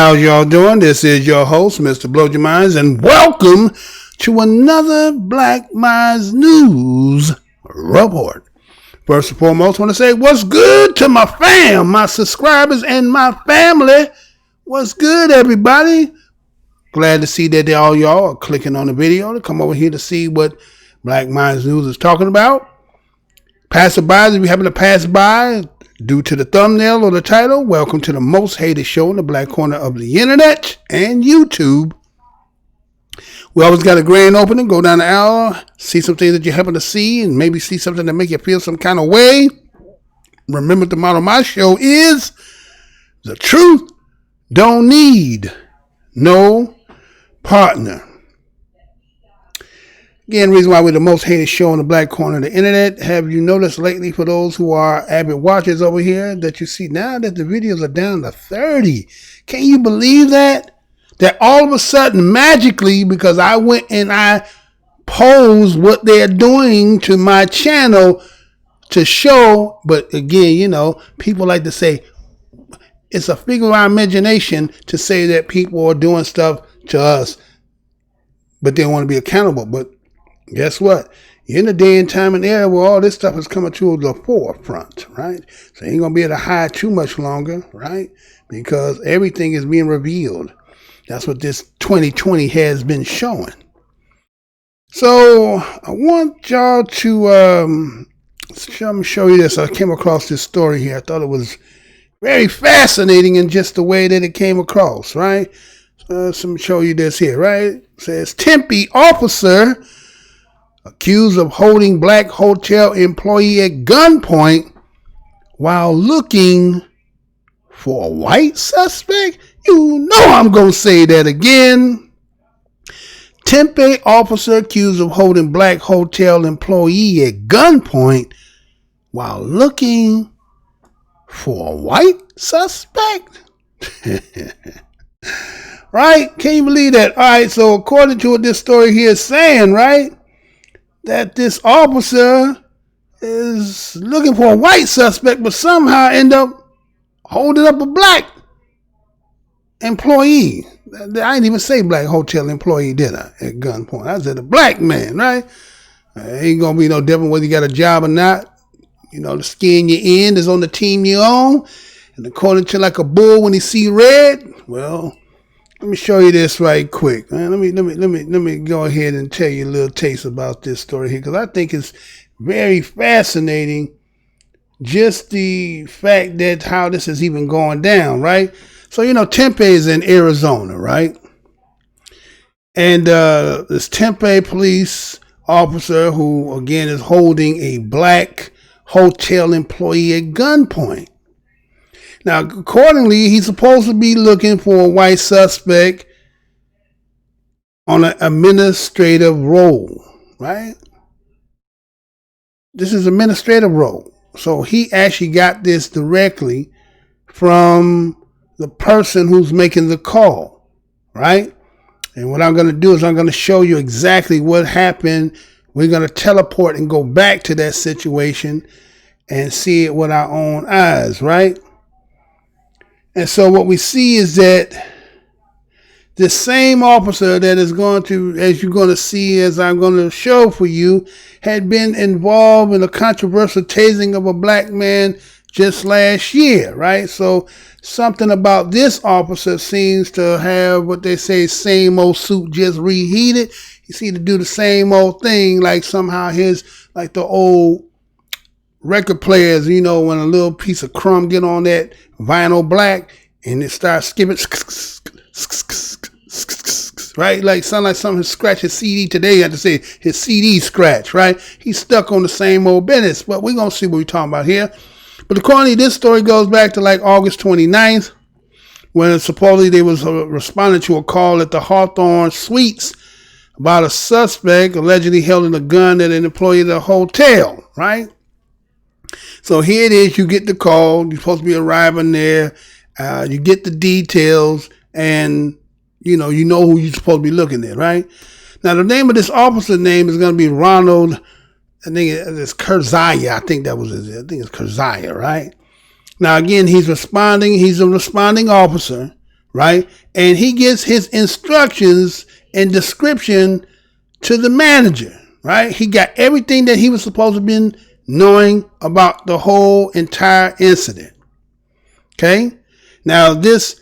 How's y'all doing? This is your host, Mr. Blow Your Minds, and welcome to another Black Minds News Report. First and foremost, I want to say what's good to my fam, my subscribers, and my family. What's good, everybody? Glad to see that all y'all are clicking on the video to come over here to see what Black Minds News is talking about. Passerbys, if you happen to pass by, due to the thumbnail or the title, welcome to the most hated show in the black corner of the internet and YouTube. We always got a grand opening, go down the aisle, see some things that you happen to see, and maybe see something that make you feel some kind of way. Remember, the motto of my show is, the truth don't need no partner. Again, the reason why we're the most hated show in the black corner of the internet. Have you noticed lately, for those who are avid watchers over here, that you see now that the videos are down to 30? Can you believe that? That all of a sudden, magically, because I went and I posed what they're doing to my channel to show, but again, you know, people like to say, it's a figure of our imagination to say that people are doing stuff to us, but they want to be accountable. But guess what? You're in a day and time and era where all this stuff is coming to the forefront, right? So you ain't going to be able to hide too much longer, right? Because everything is being revealed. That's what this 2020 has been showing. So I want y'all to show you this. I came across this story here. I thought it was very fascinating in just the way that it came across, right? So let me show you this here, right? It says, Tempe officer accused of holding black hotel employee at gunpoint while looking for a white suspect. You know I'm going to say that again. Tempe officer accused of holding black hotel employee at gunpoint while looking for a white suspect. Right? Can you believe that? All right, so according to what this story here is saying, right, that this officer is looking for a white suspect, but somehow end up holding up a black employee. I didn't even say black hotel employee, did I? At gunpoint. I said a black man, right? Ain't gonna be no different whether you got a job or not. You know, the skin you're in is on the team you're on. And according to like a bull when he see red, well, let me show you this right quick, man. Let me go ahead and tell you a little taste about this story here, because I think it's very fascinating. Just the fact that how this is even going down, right? So, you know, Tempe is in Arizona, right? And this Tempe police officer who, again, is holding a black hotel employee at gunpoint. Now, accordingly, he's supposed to be looking for a white suspect on an administrative role, right? This is administrative role. So he actually got this directly from the person who's making the call, right? And what I'm going to do is I'm going to show you exactly what happened. We're going to teleport and go back to that situation and see it with our own eyes, right? And so what we see is that the same officer that is going to, as you're going to see, as I'm going to show for you, had been involved in a controversial tasing of a black man just last year, right? So something about this officer seems to have what they say, same old suit, just reheated. He seems to do the same old thing, like somehow like the old record players, you know, when a little piece of crumb get on that vinyl black and it starts skipping, right? Like sound like something scratch his CD today. You have to say his CD scratch, right? He's stuck on the same old business, but we're going to see what we're talking about here. But according to this story goes back to like August 29th, when supposedly they was responding to a call at the Hawthorne Suites about a suspect allegedly holding a gun at an employee at a hotel, right? So here it is. You get the call. You're supposed to be arriving there. You get the details, and you know who you're supposed to be looking at, right? Now the name of this officer's name is going to be Ronald. I think it's Kurzaya. I think that was his. I think it's Kurzaya, right? Now again, he's responding. He's a responding officer, right? And he gives his instructions and description to the manager, right? He got everything that he was supposed to be knowing about the whole entire incident. Okay? Now, this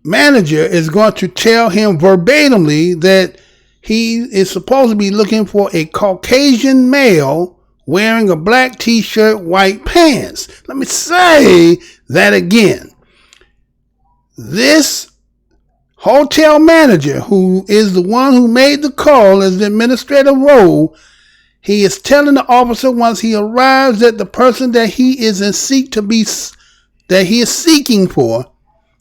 manager is going to tell him verbatimly that he is supposed to be looking for a Caucasian male wearing a black t-shirt, white pants. Let me say that again. This hotel manager, who is the one who made the call as the administrative role, he is telling the officer once he arrives that the person that he is seeking for,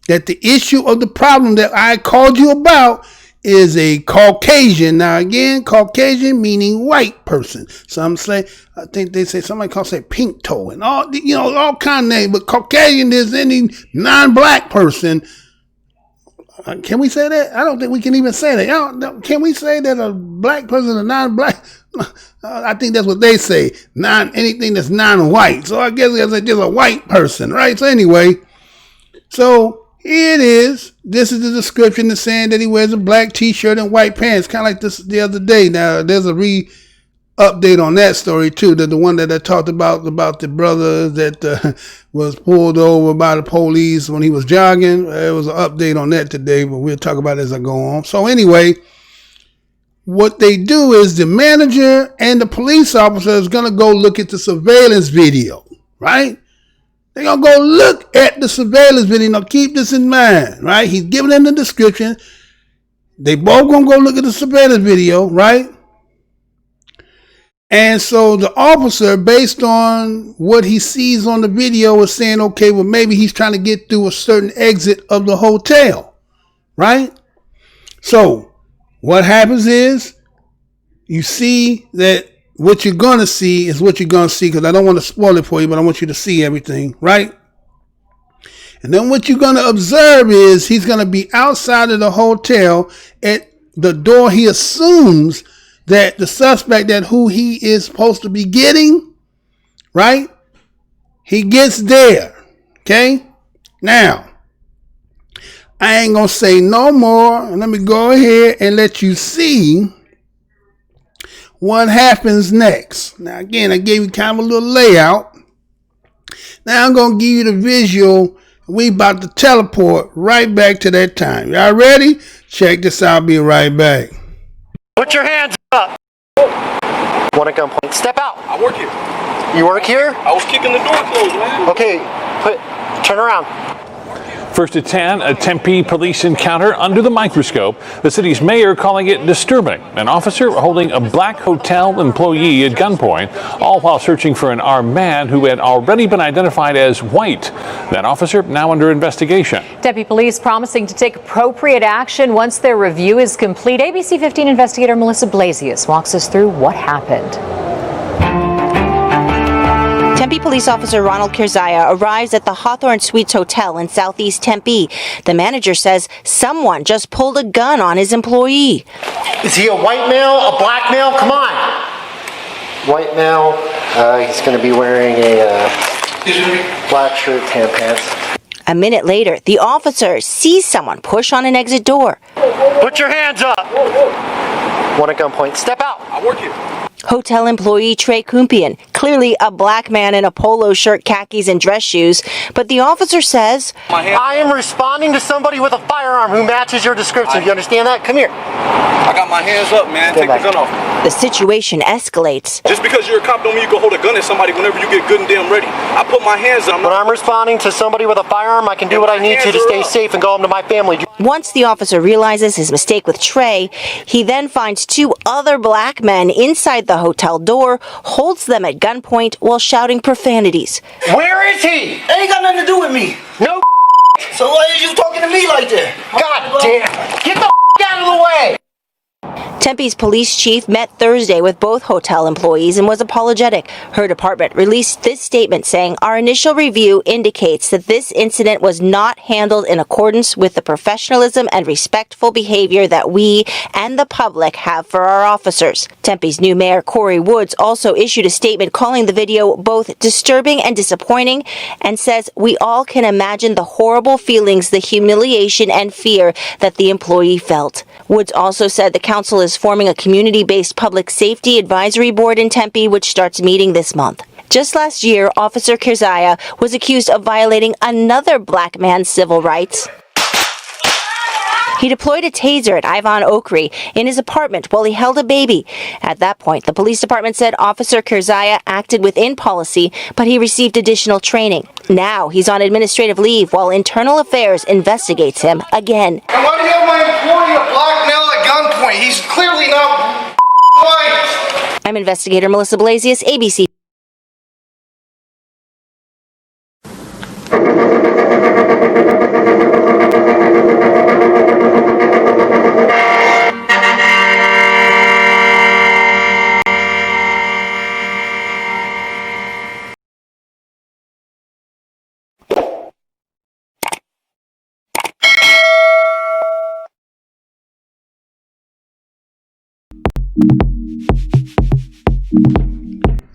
that the issue of the problem that I called you about is a Caucasian. Now again, Caucasian meaning white person. Some say, I think they say, somebody calls it pink toe and all, all kind of names, but Caucasian is any non-black person. Can we say that? I don't think we can even say that. Can we say that a black person is a non-black? I think that's what they say. Anything that's non-white. So I guess it's just a white person, right? So anyway, so here it is. This is the description that's saying that he wears a black t-shirt and white pants, kind of like this the other day. Now, there's a update on that story too, the one that I talked about the brother that was pulled over by the police when he was jogging. There was an update on that today, but we'll talk about it as I go on. So anyway, what they do is the manager and the police officer is going to go look at the surveillance video, right? They're going to go look at the surveillance video. Now keep this in mind, right? He's giving them the description. They both going to go look at the surveillance video, right? And so the officer, based on what he sees on the video, is saying, okay, well, maybe he's trying to get through a certain exit of the hotel, right? So what happens is you see that what you're going to see is what you're going to see, because I don't want to spoil it for you, but I want you to see everything, right? And then what you're going to observe is he's going to be outside of the hotel at the door. He assumes that the suspect, that who he is supposed to be getting, right? He gets there, okay? Now, I ain't going to say no more. Let me go ahead and let you see what happens next. Now, again, I gave you kind of a little layout. Now, I'm going to give you the visual. We about to teleport right back to that time. Y'all ready? Check this out. I'll be right back. Put your hands up. One at gunpoint. Step out. I work here. You work here? I was kicking the door closed, man. Okay, turn around. First at 10, a Tempe police encounter under the microscope. The city's mayor calling it disturbing. An officer holding a black hotel employee at gunpoint, all while searching for an armed man who had already been identified as white. That officer now under investigation. Tempe police promising to take appropriate action once their review is complete. ABC 15 investigator Melissa Blasius walks us through what happened. Tempe police officer Ronald Kerzaya arrives at the Hawthorne Suites Hotel in southeast Tempe. The manager says someone just pulled a gun on his employee. Is he a white male, a black male? Come on. White male. He's going to be wearing a black shirt, tan pants. A minute later, the officer sees someone push on an exit door. Put your hands up. One at gunpoint. Step out. I work here. Hotel employee Trey Kumpian, clearly a black man in a polo shirt, khakis, and dress shoes, but the officer says, I am responding to somebody with a firearm who matches your description. You understand that? Come here. I got my hands up, man. Take the gun off. The situation escalates. Just because you're a cop don't mean you can hold a gun at somebody whenever you get good and damn ready. I put my hands up. When I'm responding to somebody with a firearm, I can do what I need to stay safe and go home to my family. Once the officer realizes his mistake with Trey, he then finds two other black men inside the hotel door, holds them at gunpoint while shouting profanities. Where is he? That ain't got nothing to do with me. No. So why are you talking to me like that? God damn. Get the out of the way. Tempe's police chief met Thursday with both hotel employees and was apologetic. Her department released this statement saying, "Our initial review indicates that this incident was not handled in accordance with the professionalism and respectful behavior that we and the public have for our officers." Tempe's new mayor, Corey Woods, also issued a statement calling the video both disturbing and disappointing and says, "We all can imagine the horrible feelings, the humiliation and fear that the employee felt." Woods also said the council is forming a community-based public safety advisory board in Tempe, which starts meeting this month. Just last year, Officer Kerzaya was accused of violating another black man's civil rights. He deployed a taser at Ivan Okri in his apartment while he held a baby. At that point, the police department said Officer Kerzaya acted within policy, but he received additional training. Now he's on administrative leave while Internal Affairs investigates him again. And why do you have my employee a black male at gunpoint? He's clearly not white. I'm investigator Melissa Blasius, ABC.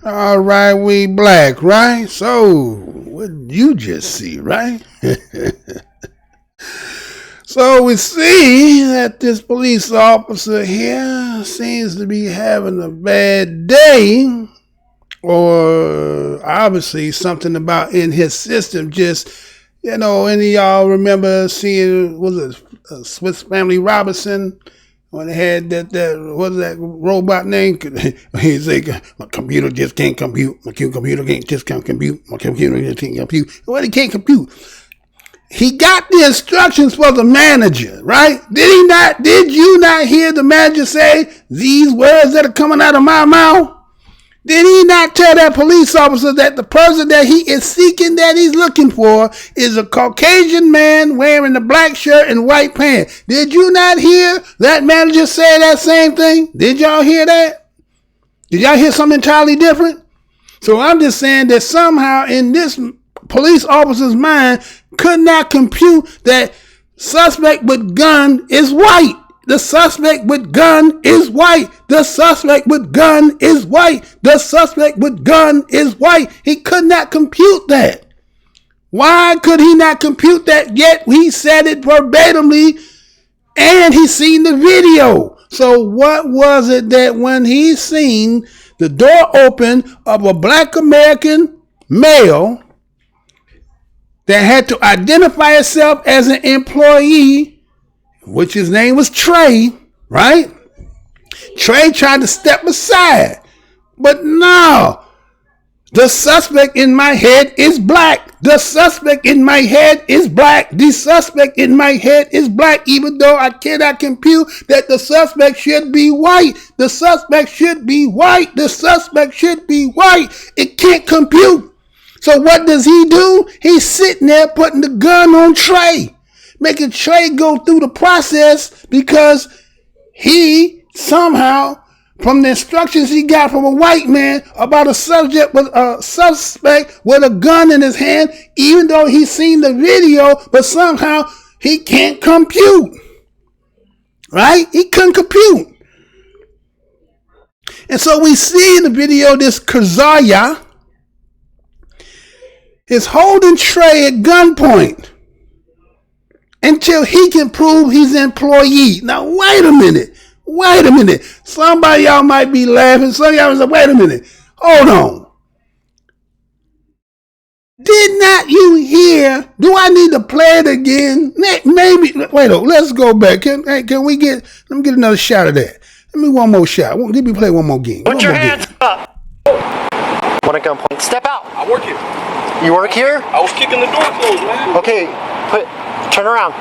All right, we black, right? So, what did you just see, right? So we see that this police officer here seems to be having a bad day, or obviously something about in his system just, any of y'all remember seeing, was it Swiss Family Robinson? When they had that what's that robot name? He's like, my computer just can't compute. My computer can't compute. My computer just can't compute. Well, he can't compute. He got the instructions for the manager, right? Did you not hear the manager say these words that are coming out of my mouth? Did he not tell that police officer that the person that he is seeking, that he's looking for, is a Caucasian man wearing a black shirt and white pants? Did you not hear that manager say that same thing? Did y'all hear that? Did y'all hear something entirely different? So I'm just saying that somehow in this police officer's mind could not compute that suspect with gun is white. The suspect with gun is white. The suspect with gun is white. The suspect with gun is white. He could not compute that. Why could he not compute that? Yet he said it verbatimly and he seen the video. So what was it that when he seen the door open of a black American male that had to identify himself as an employee, which his name was Trey, right? Trey tried to step aside, but no. The suspect in my head is black. The suspect in my head is black. The suspect in my head is black, even though I cannot compute that the suspect should be white. The suspect should be white. The suspect should be white. It can't compute. So what does he do? He's sitting there putting the gun on Trey, making Trey go through the process because he somehow, from the instructions he got from a white man about a suspect with a gun in his hand, even though he's seen the video, but somehow he can't compute. Right? He couldn't compute. And so we see in the video this Kerzaya is holding Trey at gunpoint until he can prove he's an employee. Now, wait a minute. Somebody y'all might be laughing. Some of y'all say, wait a minute. Hold on. Did not you hear? Do I need to play it again? Maybe. Wait, let's go back. Can we let me get another shot of that. Let me one more shot. Let me play one more game. Put your hands up. One at gunpoint. Step out. I work here. You work here? I was kicking the door closed, man. Okay. Turn around.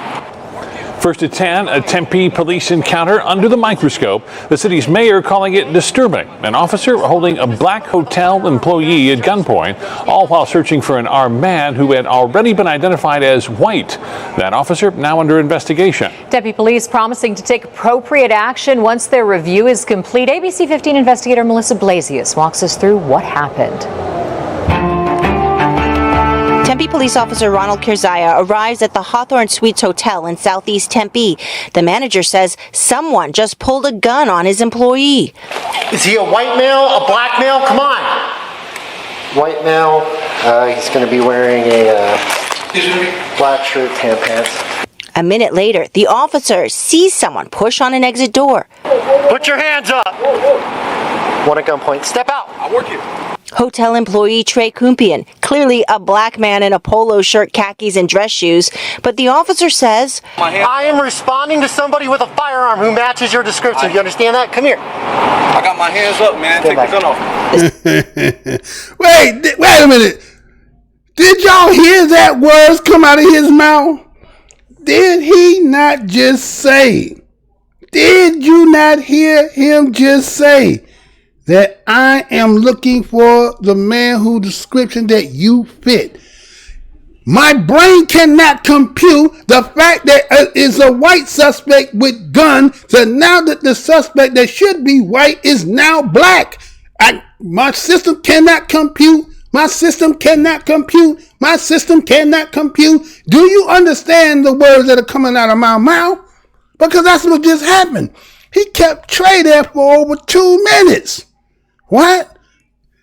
First at 10, a Tempe police encounter under the microscope. The city's mayor calling it disturbing. An officer holding a BLAK hotel employee at gunpoint, all while searching for an armed man who had already been identified as white. That officer now under investigation. Tempe police promising to take appropriate action once their review is complete. ABC 15 investigator Melissa Blasius walks us through what happened. Tempe police officer Ronald Kirzaya arrives at the Hawthorne Suites Hotel in southeast Tempe. The manager says someone just pulled a gun on his employee. Is he a white male, a black male? Come on. White male. He's going to be wearing a black shirt, tan pants. A minute later, the officer sees someone push on an exit door. Put your hands up. One at gunpoint. Step out. I work here. Hotel employee Trey Kumpian, clearly a black man in a polo shirt, khakis, and dress shoes, but the officer says, I am responding to somebody with a firearm who matches your description. You understand that? Come here. I got my hands up, man. Take the gun off. Wait a minute. Did y'all hear that words come out of his mouth? Did he not just say? Did you not hear him just say that I am looking for the man whose description that you fit? My brain cannot compute the fact that it's a white suspect with gun. So now that the suspect that should be white is now black. My system cannot compute. My system cannot compute. My system cannot compute. Do you understand the words that are coming out of my mouth? Because that's what just happened. He kept Trey there for over 2 minutes. What?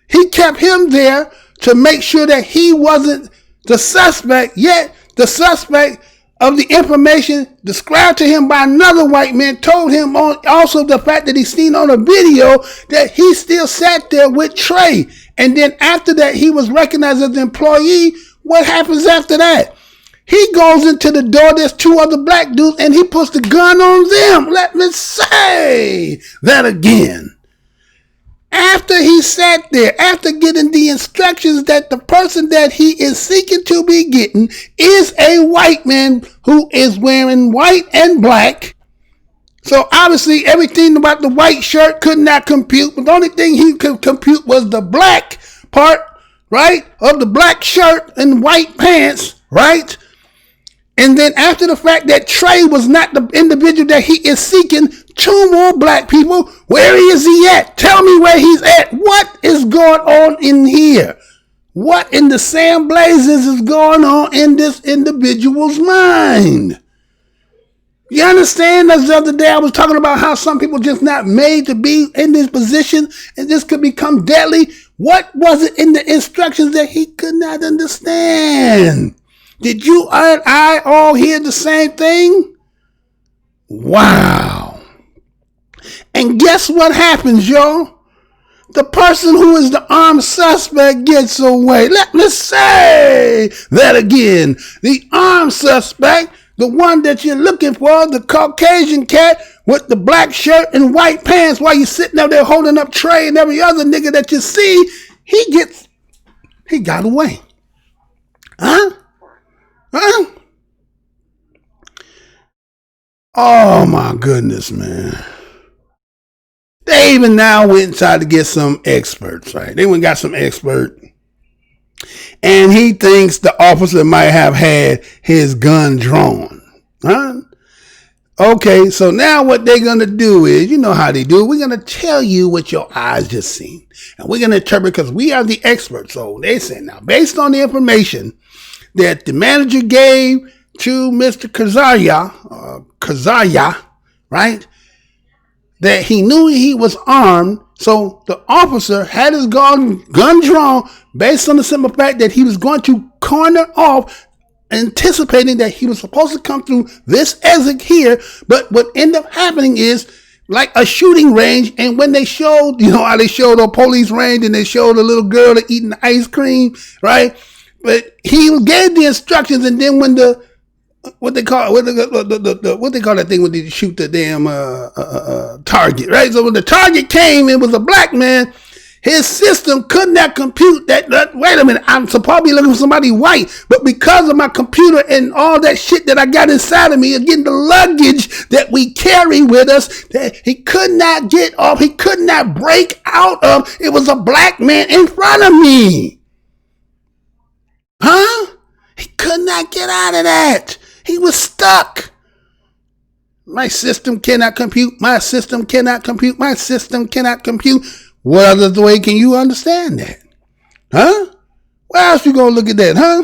He kept him there to make sure that he wasn't the suspect, yet the suspect of the information described to him by another white man told him also the fact that he seen on a video that he still sat there with Trey. And then after that, he was recognized as an employee. What happens after that? He goes into the door. There's 2 other black dudes and he puts the gun on them. Let me say that again. After he sat there, after getting the instructions that the person that he is seeking to be getting is a white man who is wearing white and black. So obviously everything about the white shirt could not compute, but the only thing he could compute was the black part, right? Of the black shirt and white pants, right? And then after the fact that Trey was not the individual that he is seeking, 2 more black people. Where is he at? Tell me where he's at. What is going on in here? What in the Sam Blazes is going on in this individual's mind? You understand? As the other day I was talking about how some people just not made to be in this position and this could become deadly. What was it in the instructions that he could not understand? Did you and I all hear the same thing? Wow. And guess what happens, y'all? The person who is the armed suspect gets away. Let me say that again. The armed suspect, the one that you're looking for, the Caucasian cat with the black shirt and white pants while you're sitting up there holding up Trey and every other nigga that you see, he got away. Huh? Oh my goodness, man. They even now went and tried to get some experts, right? They went and got some expert. And he thinks the officer might have had his gun drawn. Huh? Okay, so now what they're going to do is, you know how they do. We're going to tell you what your eyes just seen. And we're going to interpret because we are the experts. So they say now, based on the information that the manager gave to Mr. Kirzaya, right? That he knew he was armed. So the officer had his gun drawn based on the simple fact that he was going to corner off, anticipating that he was supposed to come through this exit here. But what ended up happening is like a shooting range. And when they showed, you know how they showed a police range and they showed a little girl eating the ice cream, right? But he gave the instructions, and then when what they call that thing when they shoot the damn target, right? So when the target came, it was a black man. His system could not compute that. Wait a minute, I'm supposed to be looking for somebody white, but because of my computer and all that shit that I got inside of me, again, the luggage that we carry with us, that he could not get off, he could not break out of. It was a black man in front of me. Huh? He could not get out of that. He was stuck. My system cannot compute. My system cannot compute. My system cannot compute. What other way can you understand that? Huh? Where else you gonna look at that, huh?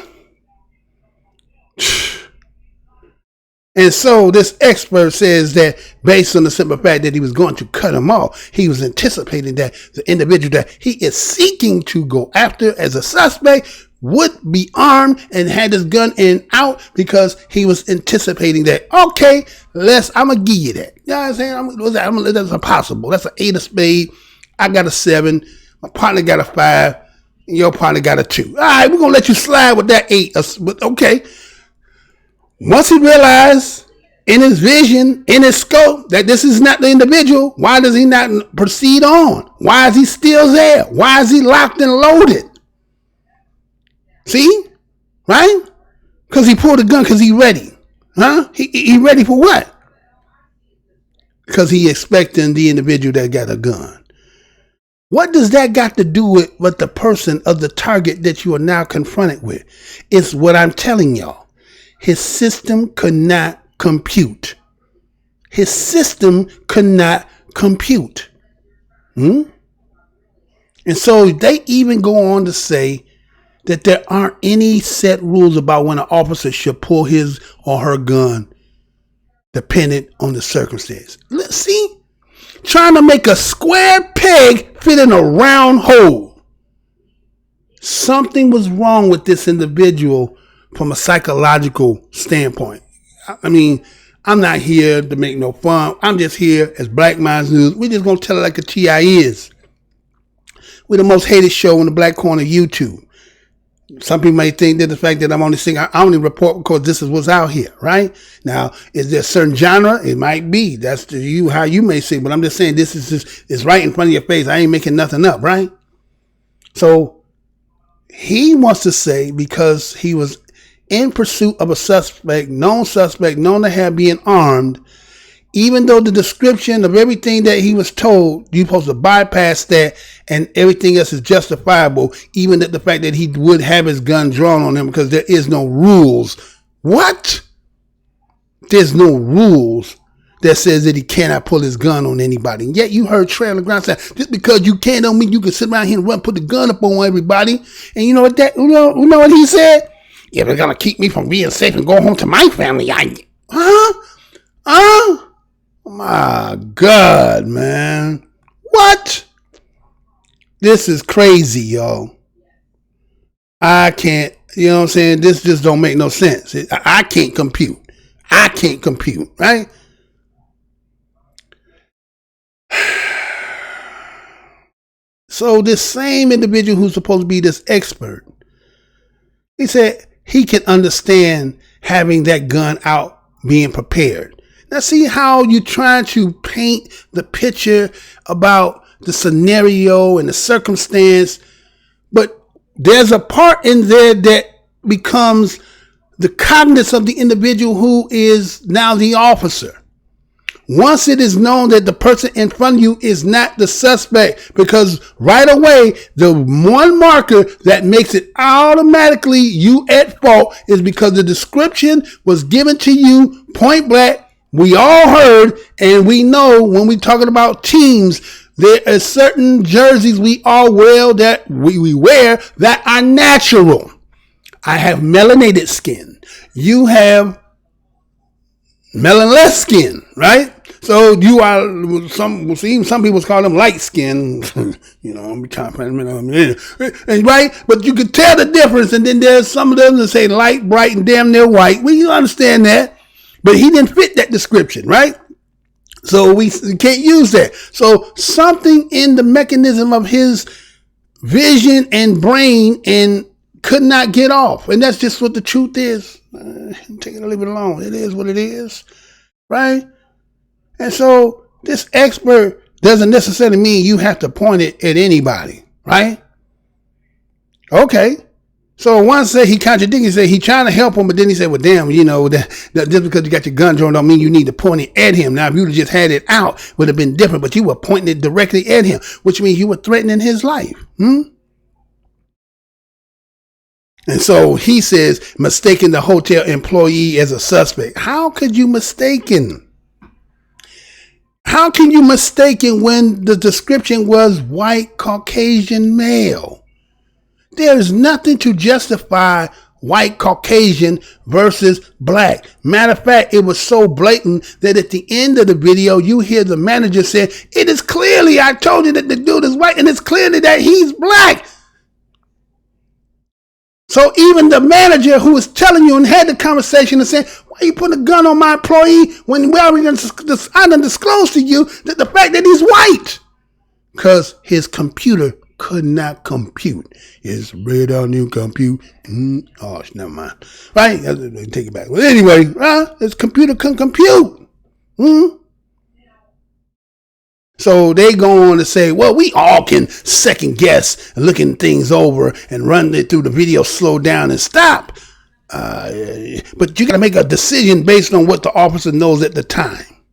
And so this expert says that based on the simple fact that he was going to cut him off, he was anticipating that the individual that he is seeking to go after as a suspect would be armed and had his gun in out because he was anticipating that, okay, I'm going to give you that. You know what I'm saying? That's impossible. That's an 8 of spades. I got a 7. My partner got a 5. And your partner got a 2. All right, we're going to let you slide with that 8. But okay. Once he realized in his vision, in his scope, that this is not the individual, why does he not proceed on? Why is he still there? Why is he locked and loaded? See? Right? Because he pulled a gun because he's ready. Huh? He ready for what? Because he expecting the individual that got a gun. What does that got to do with the person of the target that you are now confronted with? It's what I'm telling y'all. His system could not compute. His system could not compute. And so they even go on to say that there aren't any set rules about when an officer should pull his or her gun, dependent on the circumstance. See? Trying to make a square peg fit in a round hole. Something was wrong with this individual from a psychological standpoint. I mean, I'm not here to make no fun. I'm just here as Black Minds News. We're just going to tell it like a TI is. We're the most hated show in the Black corner of YouTube. Some people may think that the fact that I'm only saying, I only report because this is what's out here, right? Now, is there a certain genre? It might be. That's to you, how you may say, but I'm just saying this is just, it's right in front of your face. I ain't making nothing up, right? So he wants to say because he was in pursuit of a suspect known to have been armed, even though the description of everything that he was told, you're supposed to bypass that and everything else is justifiable, even that the fact that he would have his gun drawn on him because there is no rules. What? There's no rules that says that he cannot pull his gun on anybody. And yet you heard Trey on the ground say, just because you can don't mean you can sit around here and put the gun up on everybody. And you know what you know what he said? Yeah, they're gonna keep me from being safe and go home to my family. Oh my God, man. What? This is crazy, yo. I can't, you know what I'm saying? This just don't make no sense. I can't compute. Right? So this same individual who's supposed to be this expert, he said he can understand having that gun out, being prepared. Now see how you trying to paint the picture about the scenario and the circumstance, but there's a part in there that becomes the cognizance of the individual who is now the officer. Once it is known that the person in front of you is not the suspect, because right away, the one marker that makes it automatically you at fault is because the description was given to you point blank. We all heard, and we know when we talking about teams, there are certain jerseys we all wear that we wear that are natural. I have melanated skin. You have melanless skin, right? So you are some people call them light skin, you know, right? But you can tell the difference. And then there's some of them that say light, bright, and damn near white. Well, you understand that, but he didn't fit that description, right? So we can't use that. So something in the mechanism of his vision and brain and could not get off. And that's just what the truth is. Take it or leave it alone. It is what it is, right? And so this expert doesn't necessarily mean you have to point it at anybody. right? Okay. So one said he contradicted. He said he trying to help him, but then he said, well, damn, you know, that just because you got your gun drawn don't mean you need to point it at him. Now, if you would have just had it out, it would have been different, but you were pointing it directly at him, which means you were threatening his life. And so he says, mistaking the hotel employee as a suspect. How could you mistaken? How can you mistaken when the description was white Caucasian male? There is nothing to justify white Caucasian versus black. Matter of fact, it was so blatant that at the end of the video, you hear the manager say, it is clearly, I told you that the dude is white, and it's clearly that he's black. So even the manager who was telling you and had the conversation and saying, why are you putting a gun on my employee when I done disclosed to you that the fact that he's white? Because his computer could not compute. It's red on you compute. Oh, never mind. Right? Take it back. Well, anyway, his computer couldn't compute. So they go on to say, well, we all can second guess and looking things over and run it through the video, slow down and stop. But you got to make a decision based on what the officer knows at the time.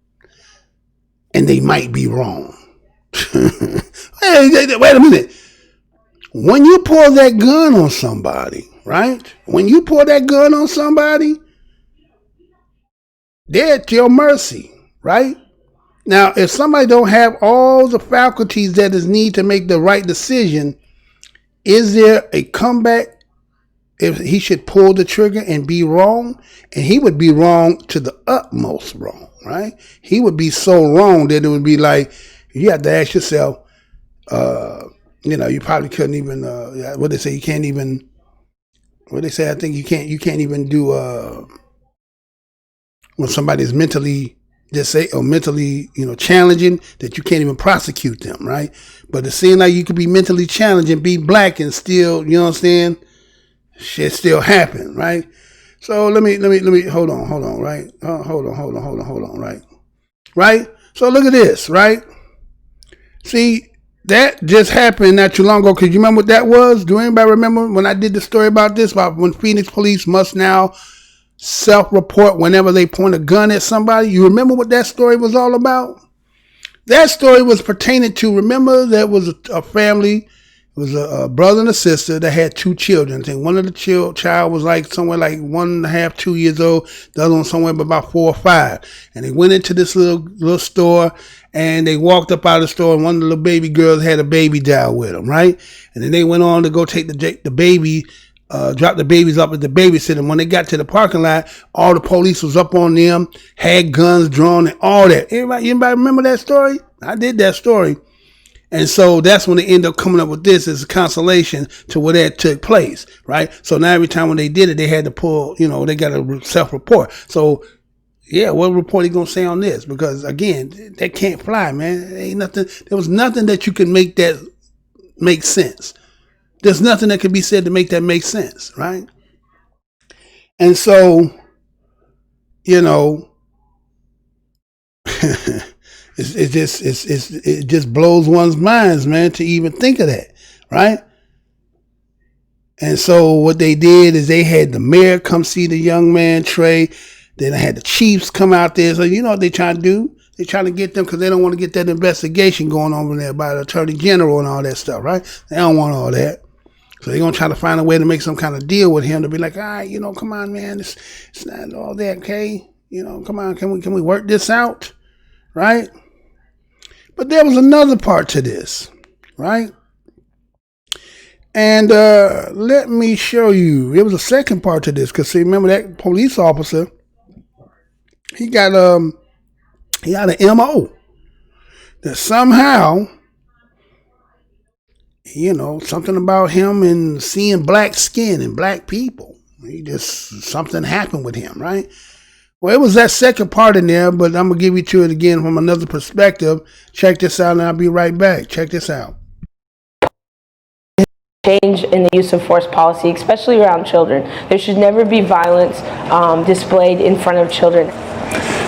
And they might be wrong. Wait a minute. When you pull that gun on somebody, right? When you pull that gun on somebody, they're at your mercy, right? Now, if somebody don't have all the faculties that is need to make the right decision, is there a comeback if he should pull the trigger and be wrong? And he would be wrong to the utmost wrong, right? He would be so wrong that it would be like, you have to ask yourself, you probably couldn't even, what they say, you can't even, what they say, I think you can't even do, when somebody's mentally disabled or mentally, challenging, that you can't even prosecute them, right? But it seems like you could be mentally challenged and be black and still, you know what I'm saying? Shit still happen, right? So let me, hold on, right? Hold on, right? Right? So look at this, right? See, that just happened not too long ago. Because you remember what that was? Do anybody remember when I did the story about this? About when Phoenix police must now self-report whenever they point a gun at somebody. You remember what that story was all about? That story was pertaining to, remember, there was a family. It was a brother and a sister that had two children. I think one of the child was like somewhere like 1.5, 2 years old. The other one somewhere about 4 or 5. And they went into this little store and they walked up out of the store and one of the little baby girls had a baby doll with them, right? And then they went on to go take the baby, drop the babies up at the babysitter. When they got to the parking lot, all the police was up on them, had guns drawn and all that. Anybody remember that story? I did that story. And so that's when they end up coming up with this as a consolation to where that took place, right? So now every time when they did it, they had to pull, they got a self-report. So, yeah, what report are you going to say on this? Because, again, that can't fly, man. Ain't nothing. There was nothing that you could make that make sense. There's nothing that could be said to make that make sense, right? And so, it just blows one's minds, man, to even think of that, right? And so what they did is they had the mayor come see the young man, Trey. Then they had the chiefs come out there. So you know what they trying to do? They trying to get them because they don't want to get that investigation going on over there by the attorney general and all that stuff, right? They don't want all that. So they're going to try to find a way to make some kind of deal with him to be like, all right, come on, man. It's not all that, okay? Come on, can we work this out, right? But there was another part to this, right? And let me show you. There was a second part to this because, see, remember that police officer, he got an MO that somehow, something about him and seeing black skin and black people. Something happened with him, right? Well, it was that second part in there, but I'm going to give you to it again from another perspective. Check this out, and I'll be right back. Check this out. Change in the use of force policy, especially around children. There should never be violence displayed in front of children.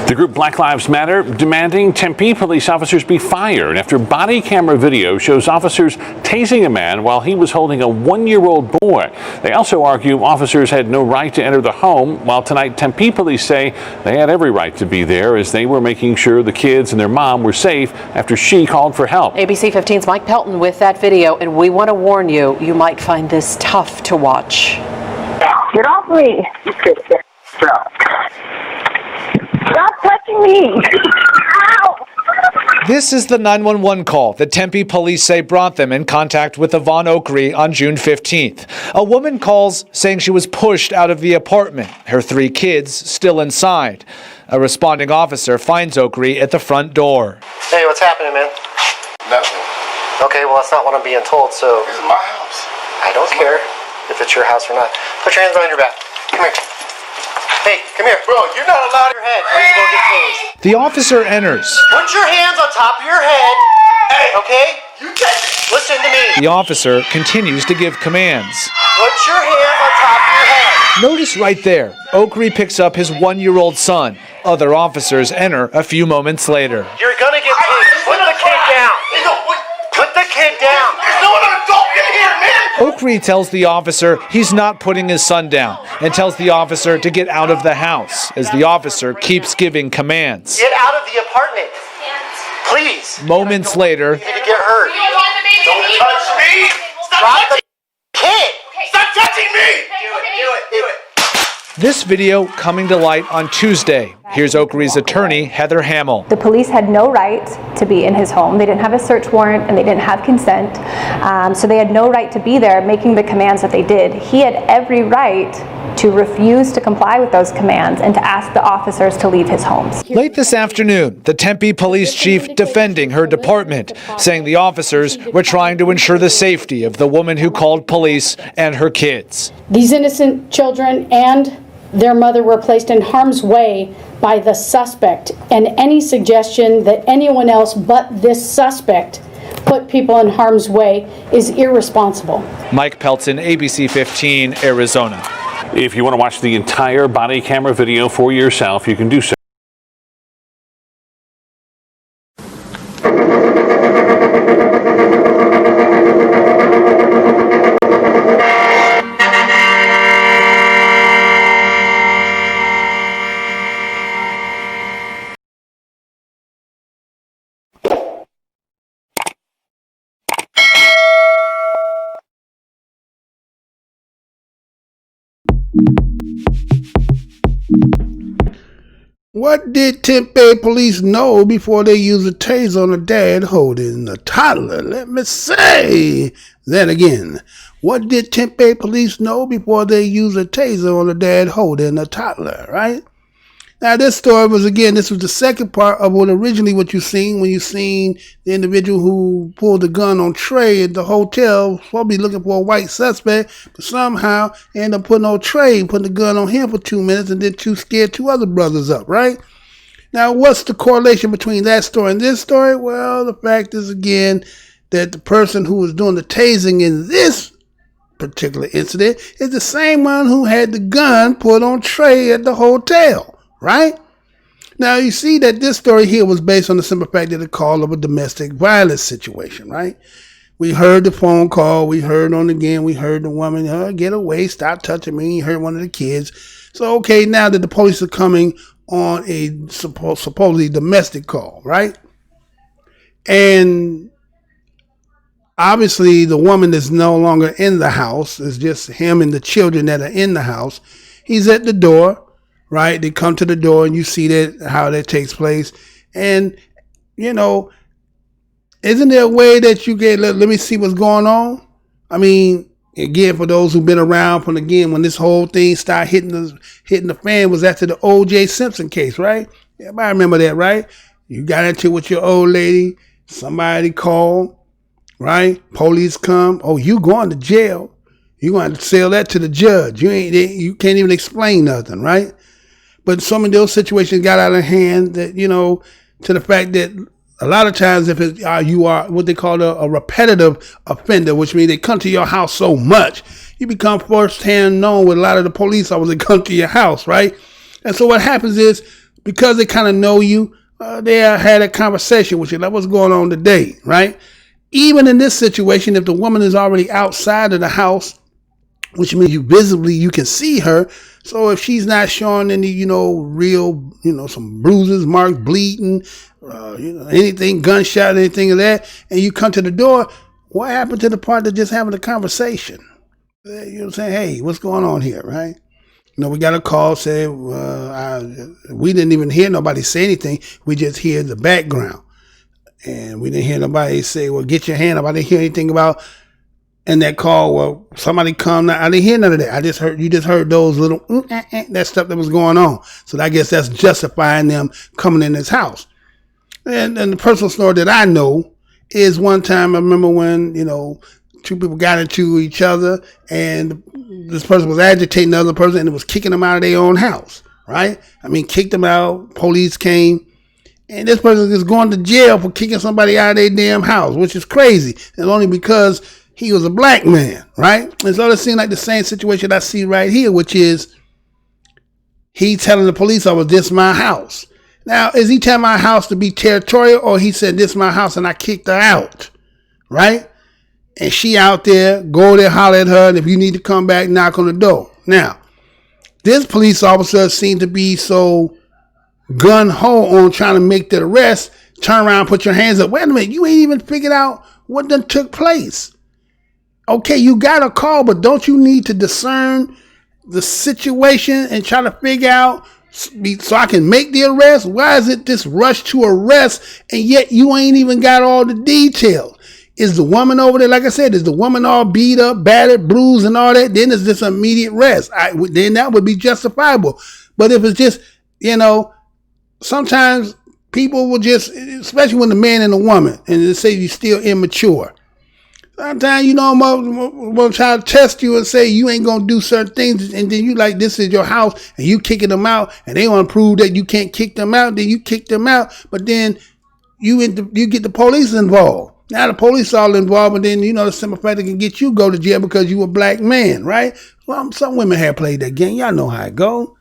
The group Black Lives Matter demanding Tempe police officers be fired after body camera video shows officers tasing a man while he was holding a 1-year-old boy. They also argue officers had no right to enter the home, while tonight Tempe police say they had every right to be there as they were making sure the kids and their mom were safe after she called for help. ABC 15's Mike Pelton with that video, and we want to warn you, you might find this tough to watch. Get off me! Stop touching me! Ow! This is the 911 call that Tempe police say brought them in contact with Yvonne Oakry on June 15th. A woman calls saying she was pushed out of the apartment, her 3 kids still inside. A responding officer finds Oakry at the front door. Hey, what's happening, man? Nothing. Okay, well, that's not what I'm being told, so... This is my house. I don't care if it's your house or not. Put your hands behind your back. Come here. Hey, come here. Bro, you're not allowed Your head, or you're gonna get tased. The officer enters. Put your hands on top of your head. Hey, okay? You take Listen to me. The officer continues to give commands. Put your hands on top of your head. Notice right there, Oakry picks up his 1-year-old son. Other officers enter a few moments later. You're gonna get tased. Put the kid down. Put the kid down. There's no other adult in here, man! Oakry tells the officer he's not putting his son down and tells the officer to get out of the house as the officer keeps giving commands. Get out of the apartment. Please. Moments later, You're gonna get hurt. Don't touch me! Drop the kid. Stop touching me! Do it. this video coming to light on Tuesday. Here's Oakry's attorney, Heather Hamill. The police had no right to be in his home. They didn't have a search warrant and they didn't have consent. So they had no right to be there making the commands that they did. He had every right to refuse to comply with those commands and to ask the officers to leave his homes. Late this afternoon, the Tempe police chief defending her department, saying the officers were trying to ensure the safety of the woman who called police and her kids. These innocent children and their mother were placed in harm's way by the suspect, and any suggestion that anyone else but this suspect put people in harm's way is irresponsible. Mike Pelton, ABC 15, Arizona. If you want to watch the entire body camera video for yourself, you can do so. What did Tempe police know before they used a taser on a dad holding a toddler? Let me say that again. What did Tempe police know before they used a taser on a dad holding a toddler, right? Now, this story was, again, this was the second part of what you seen when you seen the individual who pulled the gun on Trey at the hotel, probably looking for a white suspect, but somehow ended up putting on Trey, putting the gun on him for 2 minutes, and then scared 2 other brothers up, right? Now, what's the correlation between that story and this story? Well, the fact is, again, that the person who was doing the tasing in this particular incident is the same one who had the gun put on Trey at the hotel. Right? Now, you see that this story here was based on the simple fact that it called of a domestic violence situation, right? We heard the phone call. We heard the woman, get away, stop touching me. You heard one of the kids. So, okay, now that the police are coming on a supposedly domestic call, right? And obviously the woman is no longer in the house. It's just him and the children that are in the house. He's at the door. Right? They come to the door and you see that how that takes place. And, isn't there a way that you get, let me see what's going on? I mean, again, for those who've been around from, again, when this whole thing started hitting the fan was after the O.J. Simpson case, right? Everybody remember that, right? You got into it with your old lady, somebody called, right? Police come, oh, you going to jail. You going to sell that to the judge. You can't even explain nothing, right? But some of those situations got out of hand that, to the fact that a lot of times if you are what they call a repetitive offender, which means they come to your house so much, you become firsthand known with a lot of the police officers that come to your house, right? And so what happens is because they kind of know you, they had a conversation with you, like what's going on today, right? Even in this situation, if the woman is already outside of the house, which means you can see her. So if she's not showing any, real, some bruises, marks, bleeding, anything, gunshot, anything of that, and you come to the door, what happened to the part that just having a conversation? You know what I'm saying? Hey, what's going on here, right? We got a call saying we didn't even hear nobody say anything. We just hear the background. And we didn't hear nobody say, well, get your hand up. I didn't hear anything about in that call, well, somebody come. I didn't hear none of that. You just heard those little, that stuff that was going on. So I guess that's justifying them coming in this house. And the personal story that I know is one time I remember when, two people got into each other and this person was agitating the other person and it was kicking them out of their own house, right? I mean, kicked them out, police came, and this person is going to jail for kicking somebody out of their damn house, which is crazy. And only because he was a black man, right? And so it seems like the same situation I see right here, which is he telling the police officer, this is my house. Now, is he telling my house to be territorial, or he said, this is my house and I kicked her out, right? And she out there, go there, holler at her, and if you need to come back, knock on the door. Now, this police officer seemed to be so gun-ho on trying to make the arrest, turn around, put your hands up. Wait a minute, you ain't even figured out what done took place. Okay, you got a call, but don't you need to discern the situation and try to figure out so I can make the arrest? Why is it this rush to arrest and yet you ain't even got all the details? Is the woman over there, like I said, is the woman all beat up, battered, bruised and all that? Then it's this immediate arrest. Then that would be justifiable. But if it's just, sometimes people will just, especially when the man and the woman, and they say you're still immature. Sometimes, I'm going to try to test you and say you ain't going to do certain things. And then you like, this is your house and you kicking them out and they want to prove that you can't kick them out. Then you kick them out. But then you get the police involved. Now the police all involved, and then, the simple fact they can get you go to jail because you a black man, right? Well, some women have played that game. Y'all know how it go.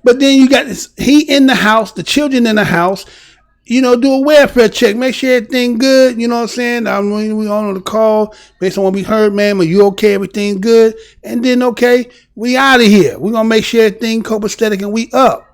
But then you got this, he in the house, the children in the house, do a welfare check, make sure everything good, you know what I'm saying? We on the call, based on what we heard, ma'am, are you okay, everything good? And then, okay, we out of here. We're going to make sure everything copacetic and we up.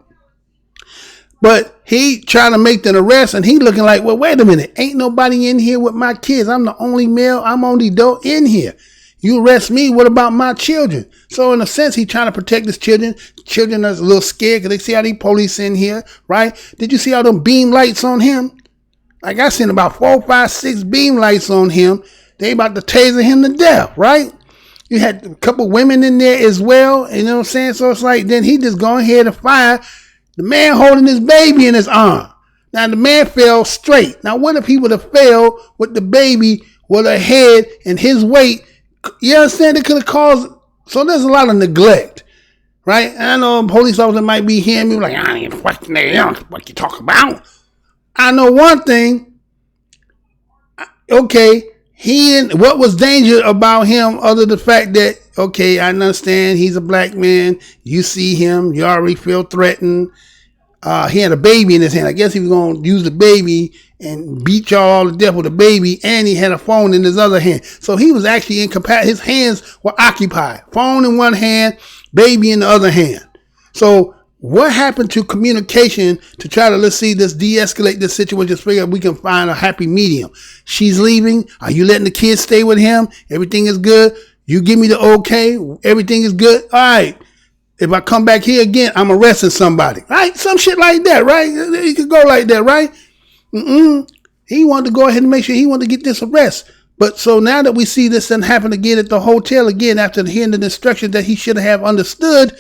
But he trying to make the arrest and he looking like, well, wait a minute, ain't nobody in here with my kids. I'm the only male, I'm only adult in here. You arrest me, what about my children? So in a sense, he trying to protect his children. Children are a little scared because they see all these police in here, right? Did you see all them beam lights on him? Like I seen about 4, 5, 6 beam lights on him. They about to taser him to death, right? You had a couple women in there as well, you know what I'm saying? So it's like, then he just go ahead and fire the man holding his baby in his arm. Now the man fell straight. Now what if he would have fell with the baby with her head and his weight? You understand? It could have caused, so there's a lot of neglect, right? And I know a police officer might be hearing me like, I ain't fucking what you talking about. I know one thing. Okay, what was danger about him other than the fact that, okay, I understand he's a black man. You see him, you already feel threatened. He had a baby in his hand. I guess he was going to use the baby and beat y'all all to death with the baby, and he had a phone in his other hand. So he was actually incapacitated. His hands were occupied. Phone in one hand, baby in the other hand. So what happened to communication to try to, let's de-escalate this situation, figure out we can find a happy medium? She's leaving. Are you letting the kids stay with him? Everything is good. You give me the okay. Everything is good. All right. If I come back here again, I'm arresting somebody, right? Some shit like that, right? You could go like that, right? He wanted to go ahead and make sure he wanted to get this arrest. But so now that we see this and happen again at the hotel again, after hearing the instructions that he should have understood,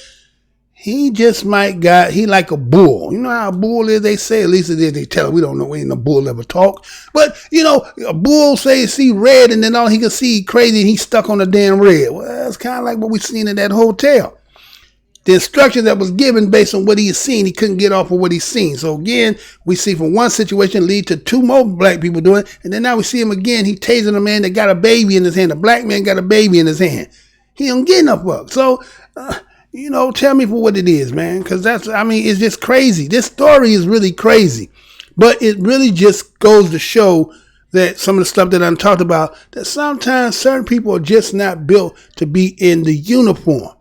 he just he like a bull. You know how a bull is, they say, at least it is, they tell him, we don't know, ain't no bull ever talk. But, a bull see red and then all he can see crazy and he's stuck on the damn red. Well, that's kind of like what we seen in that hotel. The instructions that was given based on what he had seen, he couldn't get off of what he's seen. So again, we see from one situation lead to 2 more black people doing it. And then now we see him again. He tasing a man that got a baby in his hand. A black man got a baby in his hand. He don't get enough work. So, You know, tell me for what it is, man. Because it's just crazy. This story is really crazy. But it really just goes to show that some of the stuff that I'm talked about, that sometimes certain people are just not built to be in the uniform.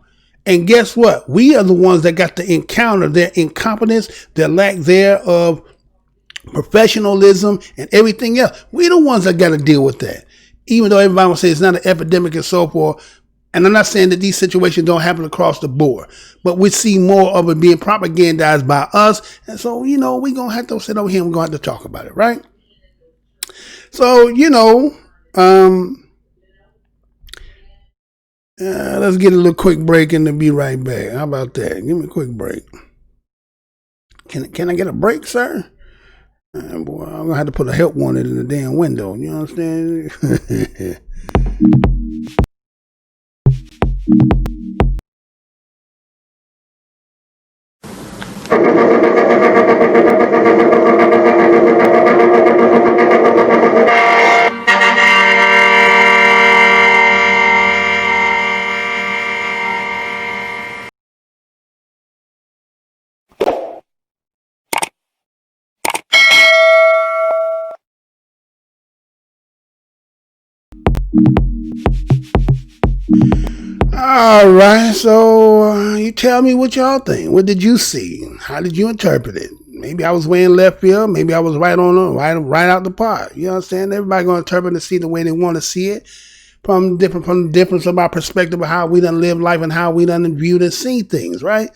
And guess what? We are the ones that got to encounter their incompetence, their lack thereof professionalism, and everything else. We're the ones that got to deal with that. Even though everybody will say it's not an epidemic and so forth. And I'm not saying that these situations don't happen across the board, but we see more of it being propagandized by us. And so, you know, we're going to have to sit over here and we're going to have to talk about it, right? So, you know, let's get a little quick break and then be right back. How about that? Give me a quick break. Can I get a break, sir? Boy, I'm going to have to put a help warning in the damn window. You understand? All right, so you tell me what y'all think. What did you see? How did you interpret it? Maybe I was way in left field. Maybe I was right right out the park. You understand? Everybody gonna interpret and see the way they want to see it from the difference of our perspective of how we done live life and how we done viewed and seen things, right?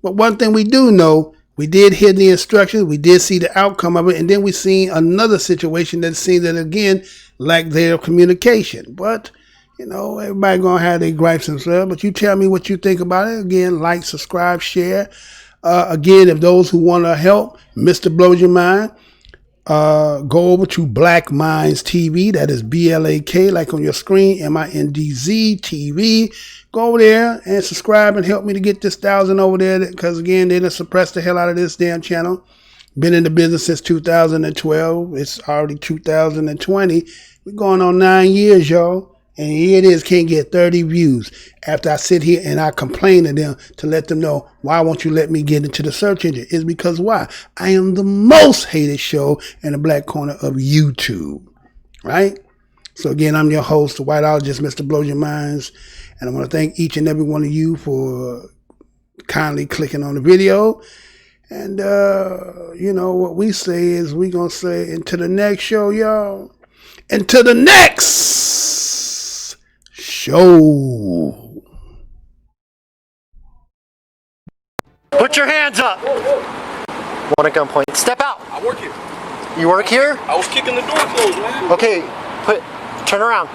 But one thing we do know, we did hear the instructions, we did see the outcome of it, and then we seen another situation that seemed that again lacked their communication. But you know, everybody gonna have their gripes themselves, but you tell me what you think about it. Again, like, subscribe, share. Again, if those who want to help, Mr. Blows Your Mind, go over to BLAK Minds TV. That is BLAK, like on your screen, MINDZ TV. Go over there and subscribe and help me to get this 1,000 over there, because again, they done suppressed the hell out of this damn channel. Been in the business since 2012. It's already 2020. We're going on 9 years, y'all. And here it is, can't get 30 views after I sit here and I complain to them to let them know, why won't you let me get into the search engine? It's because why? I am the most hated show in the black corner of YouTube, right? So again, I'm your host, the whiteologist, Mr. Blows Your Minds. And I want to thank each and every one of you for kindly clicking on the video. And, you know, what we say is we're going to say until the next show, y'all. Until the next show. Put your hands up. Want a gunpoint. Step out. I work here. You work here? I was kicking the door closed, man. Okay, turn around.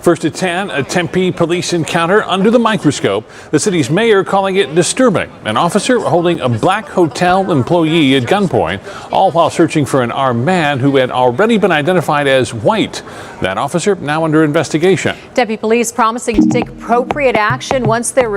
First at 10, a Tempe police encounter under the microscope. The city's mayor calling it disturbing. An officer holding a BLAK hotel employee at gunpoint, all while searching for an armed man who had already been identified as white. That officer now under investigation. Tempe police promising to take appropriate action once they're